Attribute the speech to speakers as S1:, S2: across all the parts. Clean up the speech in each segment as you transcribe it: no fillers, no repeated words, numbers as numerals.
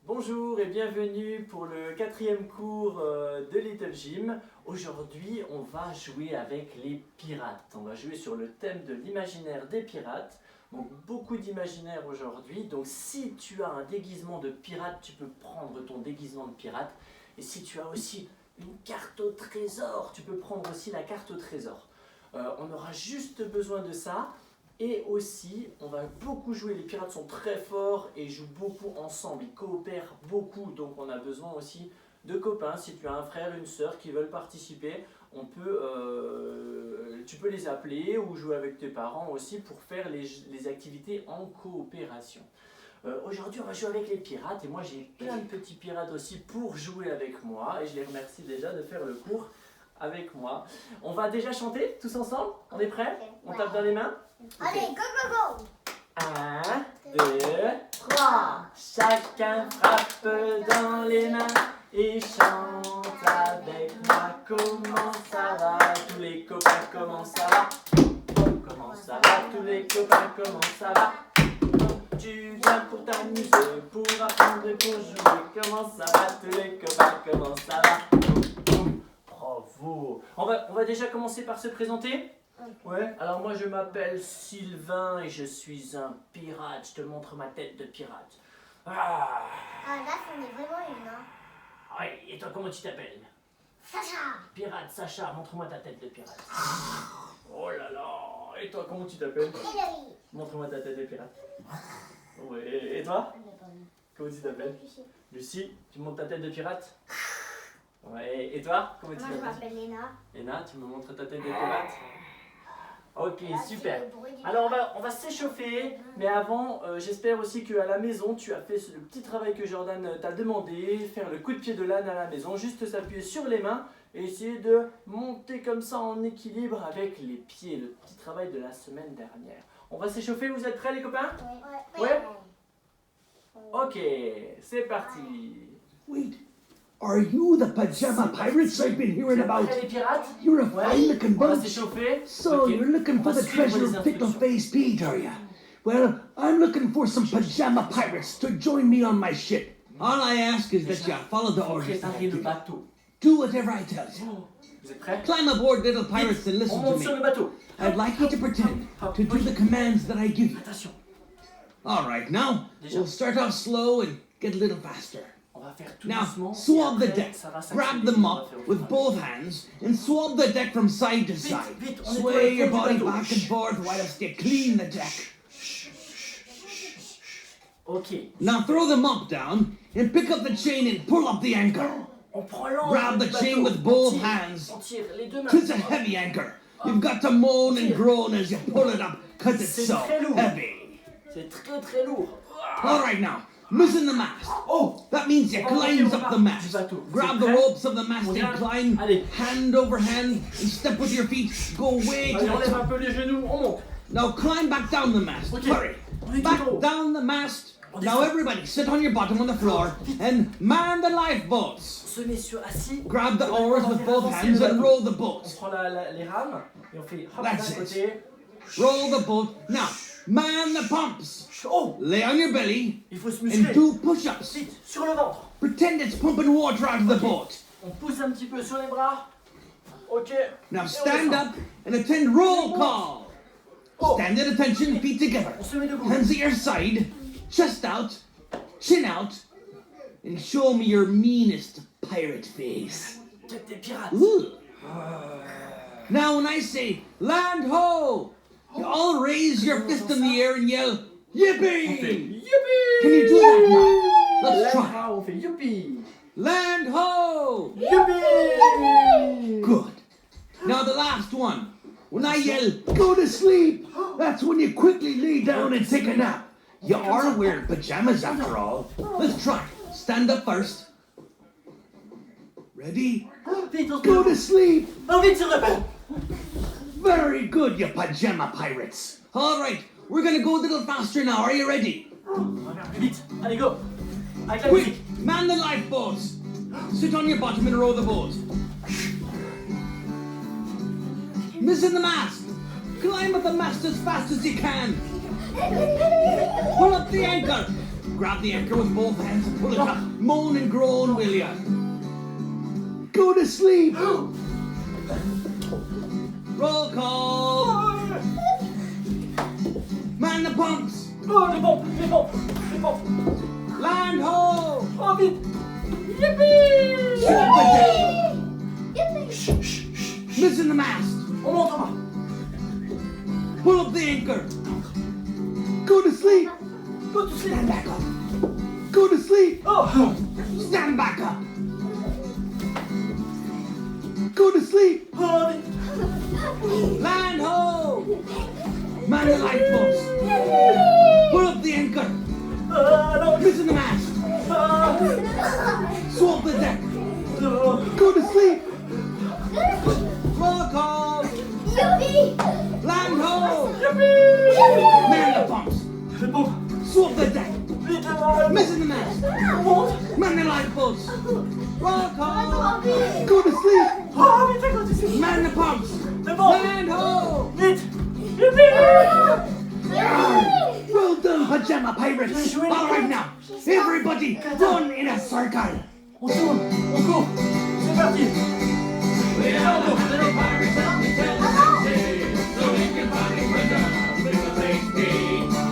S1: Bonjour et bienvenue pour le 4e cours de Little Jim. Aujourd'hui, on va jouer avec les pirates. On va jouer sur le thème de l'imaginaire des pirates. Donc beaucoup d'imaginaire aujourd'hui. Donc si tu as un déguisement de pirate, tu peux prendre ton déguisement de pirate. Et si tu as aussi une carte au trésor, tu peux prendre aussi la carte au trésor. On aura juste besoin de ça. Et aussi, on va beaucoup jouer, les pirates sont très forts et jouent beaucoup ensemble, ils coopèrent beaucoup, donc on a besoin aussi de copains. Si tu as un frère, une sœur qui veulent participer, tu peux les appeler ou jouer avec tes parents aussi pour faire les activités en coopération. Aujourd'hui, on va jouer avec les pirates et moi j'ai plein de petits pirates aussi pour jouer avec moi et je les remercie déjà de faire le cours avec moi. On va déjà chanter tous ensemble? On est prêts? On tape dans les mains?
S2: Allez, go, go, go!
S1: 1, 2, 3. Chacun frappe dans les mains et chante avec moi. Comment ça va? Tous les copains, comment ça va? Comment ça va? Tous les copains, comment ça va? Tu viens pour t'amuser, pour apprendre et pour jouer. Comment ça va? Tous les copains, comment ça va? Bravo! On va déjà commencer par se présenter. Ouais, alors moi je m'appelle Sylvain et je suis un pirate. Je te montre ma tête de pirate.
S2: Ah, là, c'en est vraiment une, hein.
S1: Ouais, et toi comment tu t'appelles?
S2: Sacha!
S1: Pirate Sacha, montre-moi ta tête de pirate. Oh là là! Et toi comment tu t'appelles?
S2: Hillary!
S1: Montre-moi ta tête de pirate. Ouais, et toi? Comment tu t'appelles? Lucie, tu me montres ta tête de pirate? Ouais, et toi? Comment tu
S2: Moi, je
S1: t'appelles?
S2: m'appelle Léna.
S1: Léna, tu me montres ta tête de pirate? Ok,
S2: Là,
S1: super.
S2: c'est le bruit du
S1: Alors
S2: pirate.
S1: on va s'échauffer, mais avant, j'espère aussi qu'à la maison, tu as fait le petit travail que Jordan t'a demandé, faire le coup de pied de l'âne à la maison, juste s'appuyer sur les mains et essayer de monter comme ça en équilibre avec les pieds, le petit travail de la semaine dernière. On va s'échauffer, vous êtes prêts les copains? Ouais. Ok, c'est parti.
S3: Wait, are you the pajama pirates I've been
S1: Vous
S3: hearing
S1: êtes
S3: about?
S1: prêts les pirates?
S3: You're a
S1: Ouais,
S3: fine looking
S1: on va
S3: bunch.
S1: s'échauffer.
S3: So
S1: Ok.
S3: you're looking
S1: On
S3: for
S1: va
S3: the
S1: suivre
S3: treasure
S1: les
S3: of Pickle
S1: instructions.
S3: Face Pete, are ya? Well, I'm looking for some pajama pirates to join me on my ship. All I ask is that you follow the orders that I
S1: Préparez le
S3: give.
S1: bateau.
S3: Do whatever I tell you.
S1: Oh, vous êtes prêts?
S3: Climb aboard, little pirates, and
S1: On
S3: listen to
S1: monte sur
S3: me.
S1: le bateau.
S3: I'd like you to pretend to do the commands that I give you.
S1: Attention,
S3: All right, now we'll start off slow and get a little faster.
S1: on va faire tout
S3: Now,
S1: doucement.
S3: swab
S1: et
S3: the
S1: après,
S3: deck.
S1: ça va s'accélérer,
S3: Grab the
S1: on va
S3: mop
S1: faire au
S3: with
S1: fur et à
S3: both hands and swab the deck from side to side.
S1: vite, on nettoie
S3: Sway
S1: le
S3: your
S1: fond du
S3: body
S1: bateau.
S3: back and forth whilst you clean the deck.
S1: Ok,
S3: Now throw the mop down and pick up the chain and pull up the anchor.
S1: on prend l'angle
S3: Grab
S1: du
S3: the
S1: bateau.
S3: chain with
S1: On
S3: both
S1: tire,
S3: hands.
S1: On tire les deux mains.
S3: It's a heavy anchor. You've got to moan and groan as you pull it up because it's
S1: C'est
S3: so
S1: très lourd.
S3: heavy.
S1: C'est très très lourd.
S3: All right now, loosen the mast.
S1: Oh,
S3: That means you
S1: On va
S3: climb
S1: monter
S3: up
S1: au
S3: the
S1: bas
S3: mast.
S1: du bateau.
S3: Grab
S1: Vous
S3: the
S1: êtes prêts?
S3: ropes of the mast
S1: On
S3: and
S1: vient.
S3: climb
S1: Allez.
S3: hand over hand and step with your feet. Go way to
S1: allez,
S3: the
S1: on lève
S3: top.
S1: un peu les genoux, on monte.
S3: Now climb back down the mast.
S1: Ok.
S3: Hurry.
S1: On est tout en
S3: Back
S1: haut.
S3: down the mast.
S1: On
S3: Now
S1: descend.
S3: everybody sit on your bottom on the floor and man the lifeboats.
S1: On se met sur assis.
S3: Grab the
S1: Et maintenant,
S3: oars
S1: on va
S3: with
S1: faire
S3: both
S1: avancer
S3: hands
S1: le
S3: and
S1: bateau.
S3: roll the
S1: On
S3: boat.
S1: prend les rames et on fait hop
S3: That's
S1: d'un
S3: it.
S1: côté.
S3: Roll the boat. Now man the pumps.
S1: Oh,
S3: Lay on your belly
S1: il faut se
S3: and
S1: muscler.
S3: do push-ups.
S1: Vite, sur le ventre.
S3: Pretend it's pumping water out of the boat.
S1: On pousse un petit peu sur les bras. Ok.
S3: Now
S1: Et on
S3: stand
S1: descend.
S3: up and attend roll call.
S1: Oh,
S3: Stand at attention, feet together.
S1: on se met debout.
S3: Hands at your side, chest out, chin out, and show me your meanest pirate face.
S1: Tête des pirates.
S3: Ooh. Now when I say land ho, you all raise your fist in the air and yell,
S1: On fait
S3: yippee!
S1: youpi.
S3: Can you do that now? Let's try.
S1: Là, on fait youpi.
S3: Land ho!
S1: Youpi.
S3: Good. Now the last one. When I yell, go to sleep, that's when you quickly lay down and take a nap. You are wearing pajamas after all. Let's try. Stand up first. Ready?
S1: Vite, on se
S3: Go
S1: met
S3: to sleep.
S1: Oh, vite sur le banc.
S3: Very good, you pajama pirates. All right, we're gonna go a little faster now. Are you ready?
S1: On va faire plus vite. Allez, go. Avec la
S3: Quick,
S1: musique.
S3: man the lifeboats. Sit on your bottom and row the boat. Missing the mast. Climb up the mast as fast as you can. Pull up the anchor. Grab the anchor with both hands and pull it up. Moan and groan, will ya? Go to sleep! Roll call! Man the pumps!
S1: Oh, les pompes, les pompes, les pompes.
S3: Land ho!
S1: Oh, vite. Yippee!
S3: Swap the deck!
S2: Yippee!
S1: Chut, chut, chut.
S3: Missing the mast!
S1: On monte en bas.
S3: Pull up the anchor! Go to sleep!
S1: Go to sleep.
S3: Stand back up! Go to sleep!
S1: Oh,
S3: Stand back up! Go to sleep!
S1: oh, vite.
S3: Land ho! Man the lifeboats! Pull up the anchor!
S1: Non.
S3: Missing the mast!
S1: Ah,
S3: Swap the deck!
S1: non.
S3: Go to sleep! Roll call!
S2: Yippee!
S3: Land ho!
S1: Yippee!
S3: Man the pumps!
S1: Les pompes.
S3: Swap the deck!
S1: Vite, là.
S3: Missing the mast!
S1: On monte.
S3: Man the lifeboats! Roll call!
S2: Yippee!
S3: Go to sleep!
S1: Oh, vite, go to sleep.
S3: Man the pumps!
S1: Les pompes.
S3: Land ho!
S1: Vite. Yippee!
S3: Well done, Pajama Pirates! Alright now, everybody run in a circle!
S1: On tourne, on court. C'est parti.
S3: We are the little pirates and we tell the same so we can find each other with the big D.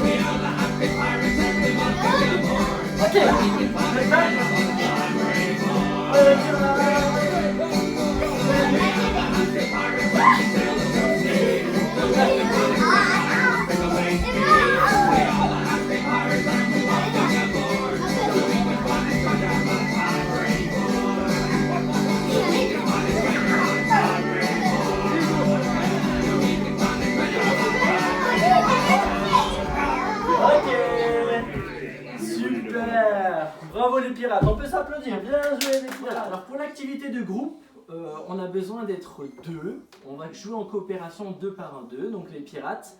S3: We are the happy pirates and we want to get aboard.
S1: Ok.
S3: We can find each other on the library board. We are the happy pirates and we tell the same so we can find each other with the big D. We are the happy pirates and we want to get aboard so we can find each other on the library board. We can find each other on the library board. We can find each other on the
S1: Ok. Super. Bravo les pirates. On peut s'applaudir. Bien joué les pirates. Alors pour l'activité de groupe, on a besoin d'être deux. On va jouer en coopération deux par un deux. Donc les pirates.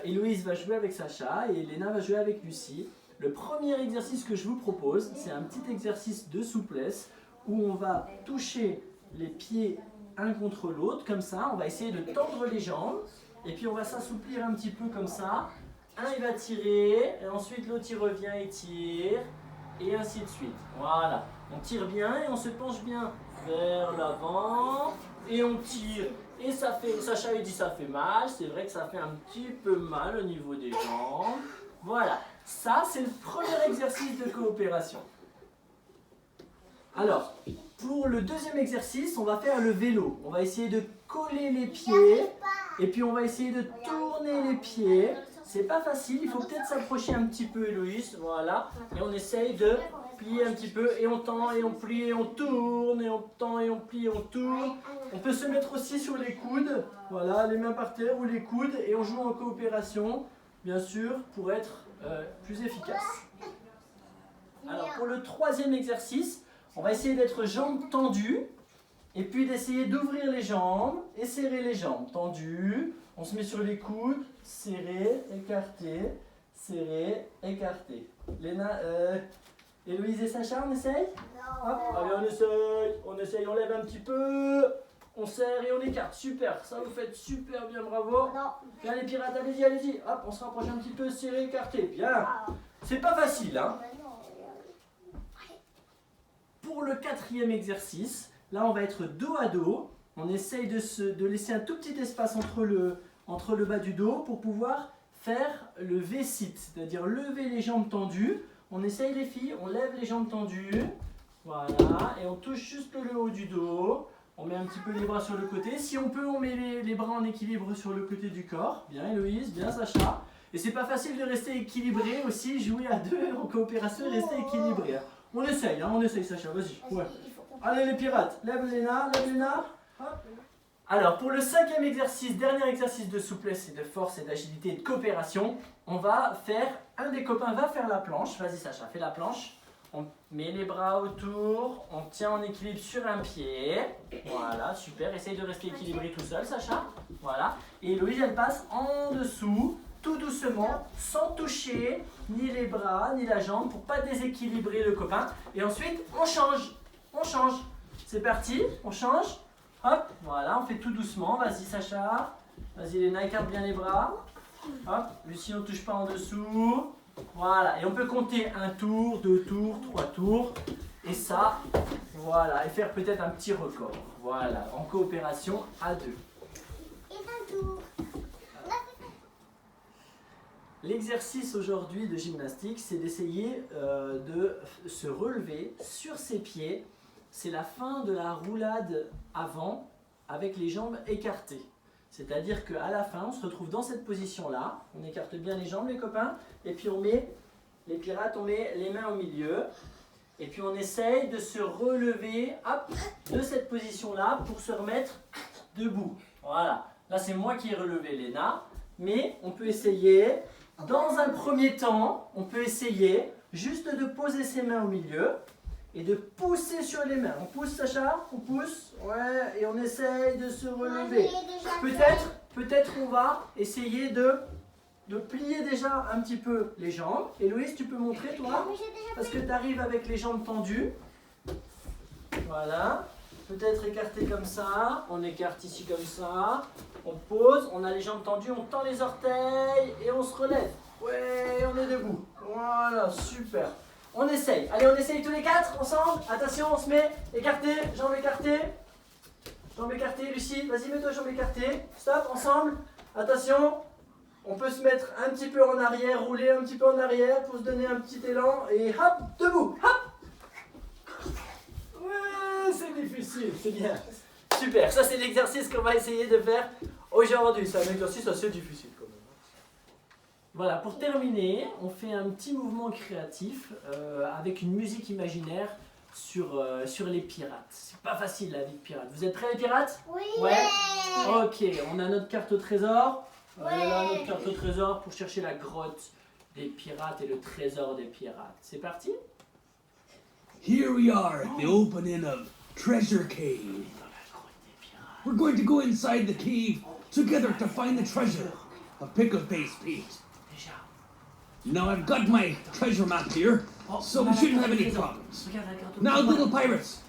S1: Héloïse va jouer avec Sacha et Elena va jouer avec Lucie. Le premier exercice que je vous propose, c'est un petit exercice de souplesse où on va toucher les pieds un contre l'autre, comme ça. On va essayer de tendre les jambes et puis on va s'assouplir un petit peu comme ça. Un il va tirer et ensuite l'autre il revient et tire et ainsi de suite. Voilà, on tire bien et on se penche bien vers l'avant et on tire. Et ça fait, Sacha il dit ça fait mal, c'est vrai que ça fait un petit peu mal au niveau des jambes. Voilà, ça c'est le premier exercice de coopération. Alors, pour le deuxième exercice, on va faire le vélo. On va essayer de coller les pieds et puis on va essayer de tourner les pieds. C'est pas facile, il faut peut-être s'approcher un petit peu Héloïse, voilà. Et on essaye de plier un petit peu et on tend et on plie et on tourne et on tend et on plie et on tourne. On peut se mettre aussi sur les coudes, voilà, les mains par terre ou les coudes et on joue en coopération, bien sûr, pour être plus efficace. Alors pour le troisième exercice, on va essayer d'être jambes tendues et puis d'essayer d'ouvrir les jambes et serrer les jambes. Tendues, on se met sur les coudes, serré, écarté, serré, écarté. Léna, Héloïse et Sacha, on essaye? Hop, allez, on essaye, on lève un petit peu, on serre et on écarte. Super, ça vous faites super bien, bravo. Bien les pirates, allez-y, allez-y. Hop, on se rapproche un petit peu, serré, écarté. Bien. C'est pas facile, hein. Pour le quatrième exercice, là on va être dos à dos. On essaye de laisser un tout petit espace entre le bas du dos pour pouvoir faire le V-sit, c'est-à-dire lever les jambes tendues. On essaye les filles, on lève les jambes tendues, voilà, et on touche juste le haut du dos. On met un petit peu les bras sur le côté. Si on peut, on met les bras en équilibre sur le côté du corps. Bien Héloïse, bien Sacha. Et c'est pas facile de rester équilibré aussi, jouer à deux en coopération et rester équilibré. On essaye, hein, on essaye Sacha, vas-y. Ouais. Allez les pirates, lève Léna, lève Léna. Hop. Alors pour le cinquième exercice, dernier exercice de souplesse et de force et d'agilité et de coopération, on va faire, un des copains va faire la planche. Vas-y Sacha, fais la planche. On met les bras autour, on tient en équilibre sur un pied. Voilà, super. Essaye de rester équilibré tout seul, Sacha. Voilà. Et Héloïse, elle passe en dessous, tout doucement, sans toucher ni les bras, ni la jambe, pour pas déséquilibrer le copain. Et ensuite, on change. On change. C'est parti, on change. Hop, voilà, on fait tout doucement. Vas-y, Sacha. Vas-y, Léna, écarte bien les bras. Hop, Lucie, on ne touche pas en dessous. Voilà, et on peut compter un tour, 2 tours, 3 tours. Et ça, voilà, et faire peut-être un petit record. Voilà, en coopération à 2.
S2: Et un tour.
S1: L'exercice aujourd'hui de gymnastique, c'est d'essayer de se relever sur ses pieds. C'est la fin de la roulade avant avec les jambes écartées. C'est-à-dire qu'à la fin, on se retrouve dans cette position-là. On écarte bien les jambes, les copains. Et puis on met, les pirates, on met les mains au milieu. Et puis on essaye de se relever hop, de cette position-là pour se remettre debout. Voilà. Là, c'est moi qui ai relevé Léna. Mais on peut essayer, dans un premier temps, on peut essayer juste de poser ses mains au milieu et de pousser sur les mains. On pousse, Sacha, on pousse, ouais, et on essaye de se relever. Peut-être on va essayer de plier déjà un petit peu les jambes. Et Louise, tu peux montrer, toi, parce que tu arrives avec les jambes tendues. Voilà. Peut-être écarter comme ça. On écarte ici comme ça. On pose, on a les jambes tendues, on tend les orteils et on se relève. Ouais, on est debout. Voilà, super. On essaye. Allez, on essaye tous les 4 ensemble. Attention, on se met écarté, jambes écartées. Jambes écartées, Lucie. Vas-y, mets-toi jambes écartées. Stop, ensemble. Attention. On peut se mettre un petit peu en arrière, rouler un petit peu en arrière pour se donner un petit élan. Et hop, debout. Hop. Ouais, c'est difficile, c'est bien. Super, ça c'est l'exercice qu'on va essayer de faire aujourd'hui. C'est un exercice assez difficile quand même. Voilà, pour terminer, on fait un petit mouvement créatif avec une musique imaginaire sur les pirates. C'est pas facile la vie de pirate. Vous êtes prêts les pirates?
S2: Oui.
S1: Ouais. Ok, on a notre carte au trésor. Voilà notre carte au trésor pour chercher la grotte des pirates et le trésor des pirates. C'est parti?
S3: Here we are at the opening of Treasure Cave. We're going to go inside the cave together to find the treasure of Pickle Face Pete. Now I've got my treasure map here, so we shouldn't have any problems. Now, little pirates,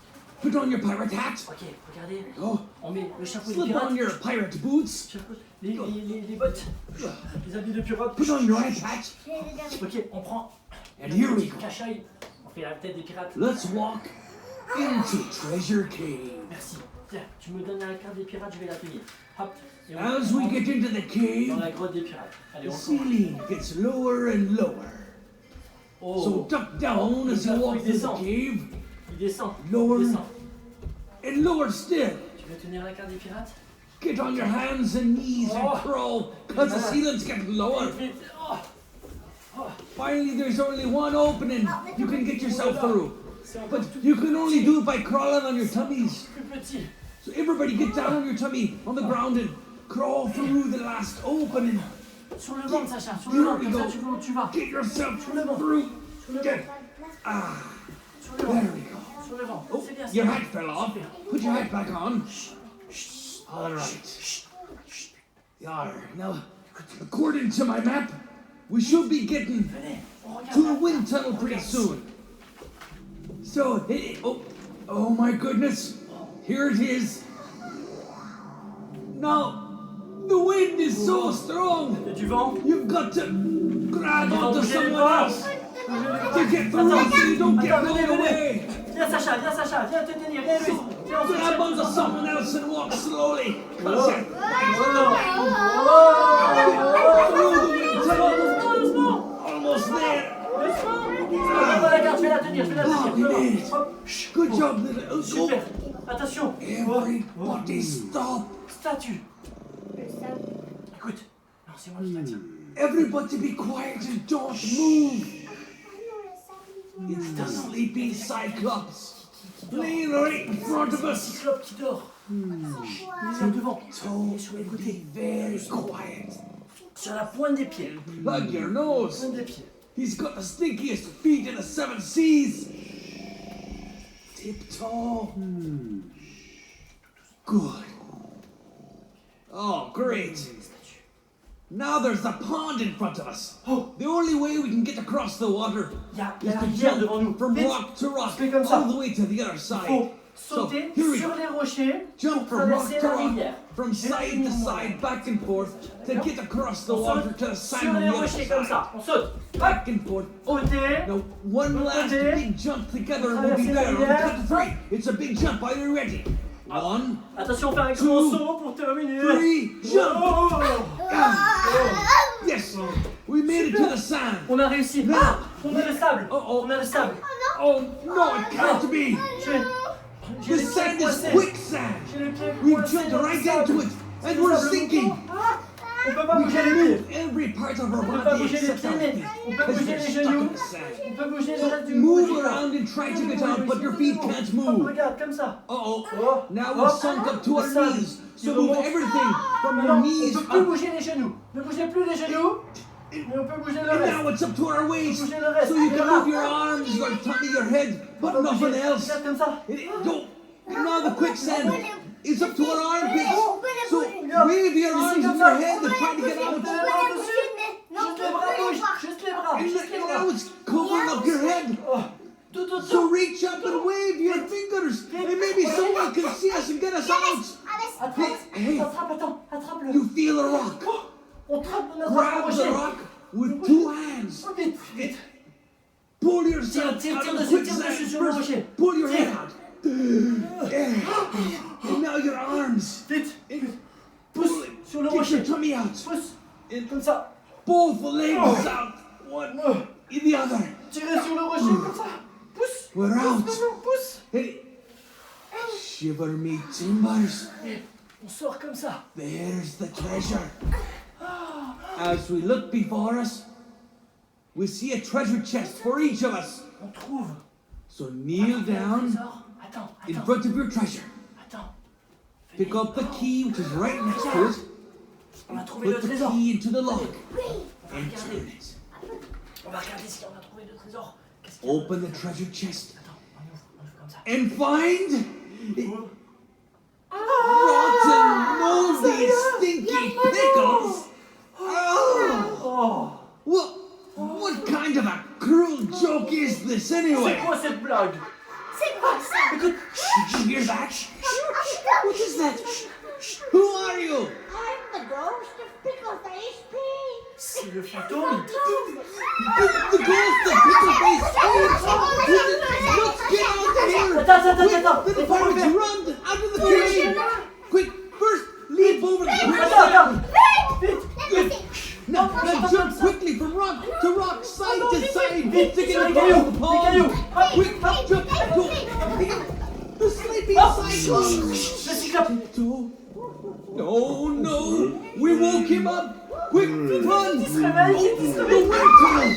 S3: put on your pirate hat.
S1: Ok, regardez.
S3: Oh,
S1: On met le chapeau de
S3: slip
S1: pirate.
S3: on your pirate boots.
S1: Les bottes. Les habits de pirate.
S3: Put on your red hat.
S1: Ok, on prend
S3: And here we
S1: le
S3: go.
S1: cache-œil. On fait la tête des pirates.
S3: Let's walk into Treasure Cave.
S1: Merci. Tiens, tu me donnes la carte des pirates, je vais la tenir. Hop. Et on
S3: As we
S1: rentre
S3: get into the
S1: dans
S3: cave,
S1: la grotte des pirates. Allez,
S3: the
S1: on commence.
S3: ceiling gets lower and lower. So
S1: Oh,
S3: duck down as you walk through the cave,
S1: il descend.
S3: lower.
S1: Il descend.
S3: and lower still.
S1: Tu veux tenir la carte des pirates?
S3: Get on your hands and knees and crawl, cause the ceiling's getting lower.
S1: Vite. Oh,
S3: Finally, there's only one opening you can get yourself through.
S1: c'est encore
S3: But
S1: tout
S3: you can only do it by crawling on your tummies.
S1: plus petit.
S3: So everybody get down on your tummy on the ground and crawl through the last opening.
S1: Sur le ventre, Sacha. Sur le ventre, comme ça tu vois où tu vas.
S3: Get yourself
S1: Sur le ventre.
S3: through.
S1: Sur le
S3: Get.
S1: ventre.
S3: Ah,
S1: Sur le
S3: there
S1: ventre.
S3: we go.
S1: Sur le ventre.
S3: Oh,
S1: C'est bien ça.
S3: your hat fell off. Put your hat back on. All right. Yar. Now, according to my map, we should be getting
S1: Venez, on regarde.
S3: to the wind tunnel pretty soon. So, oh my goodness, here it is. Now, the wind is so strong,
S1: Il y a du vent.
S3: you've got to grab onto
S1: bougez les
S3: someone
S1: bras.
S3: else to get through so you don't get blown away.
S1: Viens Sacha, viens te tenir, viens Louise. Viens, on se
S3: Grab
S1: tient.
S3: onto someone else and walk slowly.
S1: Oh.
S3: Cause you're through the wind tunnel.
S1: Doucement.
S3: Almost there.
S1: Donne-moi la carte, je vais la tenir,
S3: Oh, we made it.
S1: Hop.
S3: Good job, little.
S1: Super. Attention.
S3: Everybody stop.
S1: Statue. Écoute. Non, c'est moi qui la tiens.
S3: Everybody be quiet and don't move. It's the sleeping Cyclops. Laying right in front of us.
S1: Cyclope qui dort. Il est devant.
S3: So be very quiet.
S1: Sur la pointe des pieds.
S3: Plug your nose.
S1: Pointe des pieds.
S3: He's got the stinkiest feet in the 7 seas. Tiptoe. Good. Oh, great. Now there's the pond in front of us.
S1: Oh.
S3: The only way we can get across the water
S1: Il y a
S3: is
S1: la
S3: to
S1: rivière devant nous.
S3: jump from
S1: Vite.
S3: rock to rock
S1: Fais comme ça.
S3: all the way to the other
S1: Il
S3: side.
S1: faut
S3: So,
S1: sauter
S3: here we
S1: sur
S3: go.
S1: les rochers
S3: Jump
S1: pour
S3: from rock
S1: traverser
S3: to
S1: la
S3: rock
S1: rivière.
S3: from side to side, back and forth, to get across the
S1: On
S3: water
S1: saute
S3: to the
S1: sur
S3: sand on
S1: les
S3: the other
S1: rochers comme
S3: side.
S1: ça. On saute. Hop.
S3: Back and forth.
S1: Ôtez.
S3: Now, one last
S1: côté.
S3: big jump together and we'll
S1: Traversez
S3: be
S1: la
S3: there. On the
S1: rivière.
S3: count of three. It's a big jump. Are you ready? One,
S1: Attention, on fait un grand
S3: Two,
S1: saut pour terminer.
S3: three, jump!
S1: Oh.
S3: Yes! We made it to the sand.
S1: On a réussi. Ah, on a le sable.
S3: Oh,
S1: On a le sable.
S3: oh no, it can't be!
S1: J'ai
S3: The
S1: les pieds
S3: sand is
S1: coincés.
S3: quicksand.
S1: J'ai les pieds
S3: We
S1: coincés
S3: jumped
S1: dans le
S3: right
S1: sable.
S3: into it,
S1: C'est
S3: and
S1: le
S3: we're
S1: sable
S3: sinking.
S1: mouton. Ah, on peut pas
S3: We
S1: bouger
S3: can
S1: les
S3: move
S1: pieds.
S3: every part of our
S1: On peut pas
S3: body
S1: bouger les
S3: except our
S1: pieds,
S3: feet,
S1: on peut
S3: because
S1: bouger
S3: we're
S1: les
S3: stuck
S1: genoux.
S3: in the sand.
S1: On peut bouger le reste du
S3: Move
S1: corps.
S3: around and try to get out, but your feet can't
S1: Hop,
S3: move.
S1: regarde, comme ça.
S3: Uh-oh.
S1: Oh,
S3: Now
S1: hop,
S3: we're sunk up to
S1: le
S3: our
S1: sable.
S3: knees.
S1: Il
S3: So move
S1: remonte.
S3: everything from
S1: Non,
S3: your
S1: on
S3: knees
S1: peut plus
S3: up.
S1: bouger les genoux. Ne bougez plus les genoux. Mais on peut bouger le
S3: And
S1: reste.
S3: now it's up to our waist.
S1: Bouger le reste.
S3: So you
S1: Les
S3: can
S1: bras.
S3: move your arms, your tummy, your head,
S1: On
S3: but
S1: peut
S3: nothing
S1: bouger.
S3: else.
S1: Regarde comme ça.
S3: Don't. Now the quicksand is up to our armpits. So
S1: Regarde.
S3: wave your
S1: Ici,
S3: arms
S1: comme
S3: and
S1: ça.
S3: your head and try to get out.
S1: On peut les bras dessus. Juste les bras bouge. Juste les bras.
S3: And
S1: Juste les
S3: now
S1: bras.
S3: it's covering up your head.
S1: Oh. Tout
S3: So
S1: autour.
S3: reach up and wave your fingers, and maybe someone can see us and get us out.
S1: Attrape.
S3: Hey.
S1: Attrape, attends. Attrape-le.
S3: You feel the rock.
S1: On attrape le
S3: Grab the
S1: rocher.
S3: rock with two hands.
S1: Oh, vite, vite.
S3: Pull yourself
S1: Tire
S3: out
S1: dessus,
S3: of the
S1: tire
S3: quicksand
S1: dessus sur le
S3: first.
S1: rocher.
S3: Pull your head
S1: Tire.
S3: out. Yeah. And now your arms.
S1: Vite.
S3: And
S1: Pousse sur le
S3: get your
S1: rocher.
S3: tummy out.
S1: Pousse. Comme ça.
S3: Both legs out. One in the other.
S1: Tirez sur le rocher comme ça. Pousse.
S3: We're
S1: Pousse,
S3: out.
S1: maintenant, pousse.
S3: Hey. Shiver me timbers.
S1: Et on sort comme ça.
S3: There's the treasure. As we look before us, we see a treasure chest for each of us.
S1: On trouve.
S3: So kneel down
S1: Attends,
S3: in
S1: attends,
S3: front of your treasure.
S1: attends.
S3: Pick up the key, which is right next to it.
S1: On a trouvé le
S3: Put the
S1: trésor.
S3: key into the lock
S1: On va
S3: and
S1: regarder.
S3: turn it.
S1: On va regarder si on a trouvé le trésor. Qu'est-ce qu'il y a?
S3: Open the treasure chest
S1: Attends, on ouvre comme ça.
S3: and find
S1: Ouvre.
S3: rotten, moldy, stinky pickles. Oh,
S1: Oh.
S3: what kind of a cruel joke is this
S1: C'est
S3: anyway?
S1: quoi cette blague?
S2: C'est quoi ça?
S1: Écoute.
S3: Did you hear that? What is that? Who are you?
S2: I'm the ghost of Pickle Face Pete.
S1: C'est le fantôme.
S3: The ghost of Pickle Face Pete! Let's get out of here!
S1: Attends.
S3: Little
S1: Il faut
S3: pirates,
S1: lever.
S3: run out of the cave! Quick, first leap over the
S1: Attends. Vite.
S3: Now jump quickly from rock to rock, side to side,
S1: Vite,
S3: to get
S1: sur les
S3: across
S1: cailloux,
S3: the
S1: les
S3: pond.
S1: cailloux. Hop,
S3: Quick,
S1: hop.
S3: jump, go! The sleeping
S1: Hop.
S3: cyclone!
S1: Le cyclope.
S3: No, we woke him up! Quick, run!
S1: Il se réveille.
S3: Oh,
S1: Il se
S3: the
S1: réveille.
S3: wind tunnel!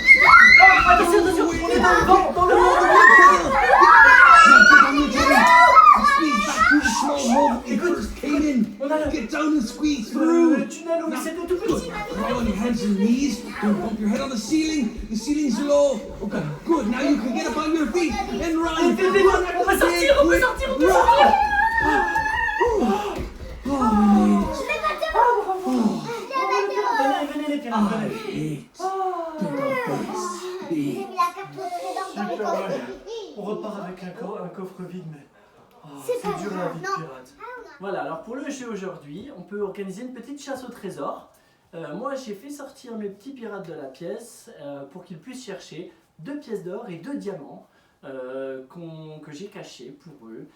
S1: Oh, attention. On est dans le vent. Dans le vent.
S3: Get on your belly. Squeeze back through the small hole when you first came in.
S1: On a
S3: Get down and squeeze through.
S1: le tunnel où il s'était tout petit.
S3: Lie on your hands and knees. Don't bump your head on the ceiling. The ceiling's low. Okay, good. Now you can get up on your feet and run.
S1: Vite, vite, on peut sortir, on peut sortir, on peut sortir.
S3: Oh, we made it.
S1: Venez les pirates,
S3: I
S1: venez.
S3: hate Pickle Face Pete.
S1: On repart avec un coffre vide, mais
S2: C'est pas
S1: dur la
S2: grave,
S1: vie de
S2: non.
S1: pirate. Voilà, alors pour le jeu aujourd'hui, on peut organiser une petite chasse au trésor. Moi, j'ai fait sortir mes petits pirates de la pièce pour qu'ils puissent chercher 2 pièces d'or et 2 diamants que j'ai cachés pour eux.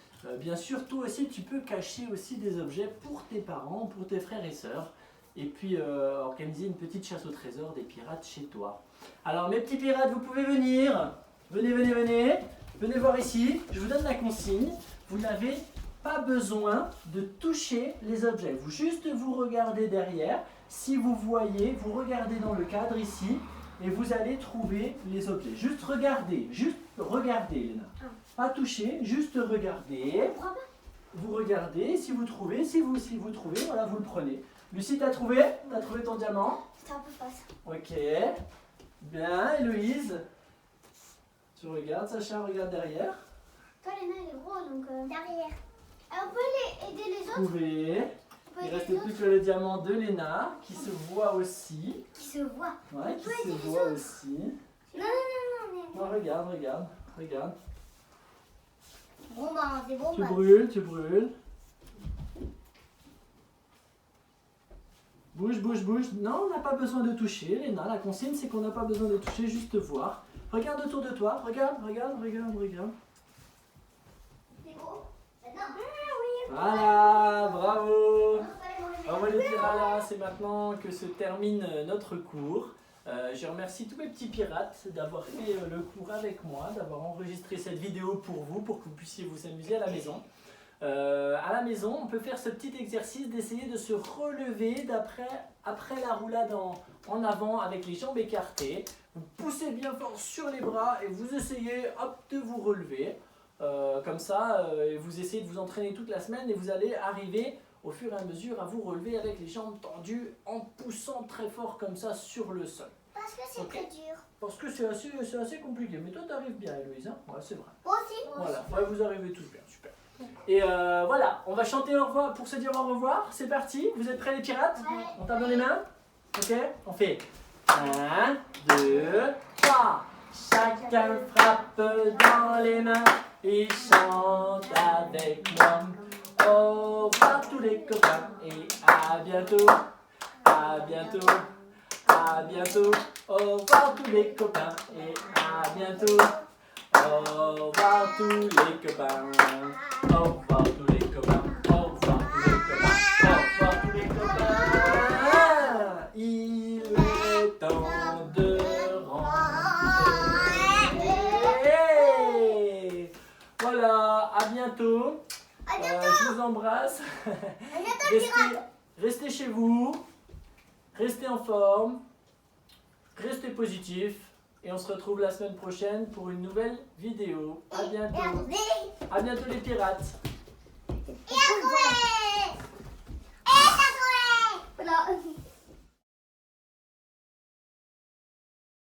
S1: Bien sûr, toi aussi, tu peux cacher aussi des objets pour tes parents, pour tes frères et sœurs. Et puis organiser une petite chasse au trésor des pirates chez toi. Alors mes petits pirates, vous pouvez venir. Venez. Venez voir ici. Je vous donne la consigne. Vous n'avez pas besoin de toucher les objets. Vous regardez derrière. Si vous voyez, vous regardez dans le cadre ici. Et vous allez trouver les objets. Juste regardez, Léna. Pas toucher, juste regardez. Vous regardez, si vous trouvez, voilà, vous le prenez. Lucie, t'as trouvé ton diamant?
S2: C'est un peu fausse.
S1: Ok. Bien, Héloïse. Tu regardes, Sacha regarde derrière.
S2: Toi, Léna, il est gros, donc derrière. On peut aider les autres?
S1: Trouvez.
S2: On peut
S1: Il
S2: aider
S1: reste
S2: les
S1: plus
S2: autres
S1: que le diamant de Léna, qui se voit aussi.
S2: qui se voient.
S1: Ouais,
S2: On
S1: qui
S2: peut
S1: se
S2: aider les
S1: voit
S2: autres.
S1: aussi.
S2: Non, mais...
S1: Non, regarde.
S2: Bon, bah, c'est bon,
S1: Tu
S2: bah.
S1: brûles. Bouge, bouge, bouge. Non, on n'a pas besoin de toucher, Léna. La consigne, c'est qu'on n'a pas besoin de toucher, juste voir. Regarde autour de toi. Regarde, regarde, regarde, regarde.
S2: C'est gros. Maintenant. Oui.
S1: Voilà, bravo. Bravo les pirates, c'est maintenant que se termine notre cours. Je remercie tous mes petits pirates d'avoir fait le cours avec moi, d'avoir enregistré cette vidéo pour vous, pour que vous puissiez vous amuser à la maison. À la maison, on peut faire ce petit exercice d'essayer de se relever après la roulade en avant avec les jambes écartées. Vous poussez bien fort sur les bras et vous essayez hop, de vous relever. Comme ça, vous essayez de vous entraîner toute la semaine et vous allez arriver au fur et à mesure à vous relever avec les jambes tendues en poussant très fort comme ça sur le sol.
S2: Parce que c'est très dur.
S1: Parce que c'est assez compliqué. Mais toi, tu arrives bien, Héloïse. Hein, ouais, c'est vrai.
S2: Moi aussi.
S1: Voilà, ouais, vous arrivez tous bien, super. Et voilà, on va chanter au revoir pour se dire au revoir. C'est parti, vous êtes prêts les pirates?
S2: Ouais.
S1: On tape dans les mains? Ok, on fait 1, 2, 3. Chacun frappe dans les mains et chante avec moi. Au revoir tous les copains et à bientôt, à bientôt, à bientôt. Au revoir tous les copains et à bientôt. Au revoir tous les copains. Au revoir tous les copains. Au revoir tous les copains. Au revoir tous les copains. Il est temps de rentrer. Voilà, à bientôt.
S2: À bientôt.
S1: Je vous embrasse.
S2: À bientôt,
S1: Restez chez vous. Restez en forme. Restez positif. Et on se retrouve la semaine prochaine pour une nouvelle vidéo. À bientôt. À bientôt les pirates.
S2: Et à trouver. Et à trouver. Voilà.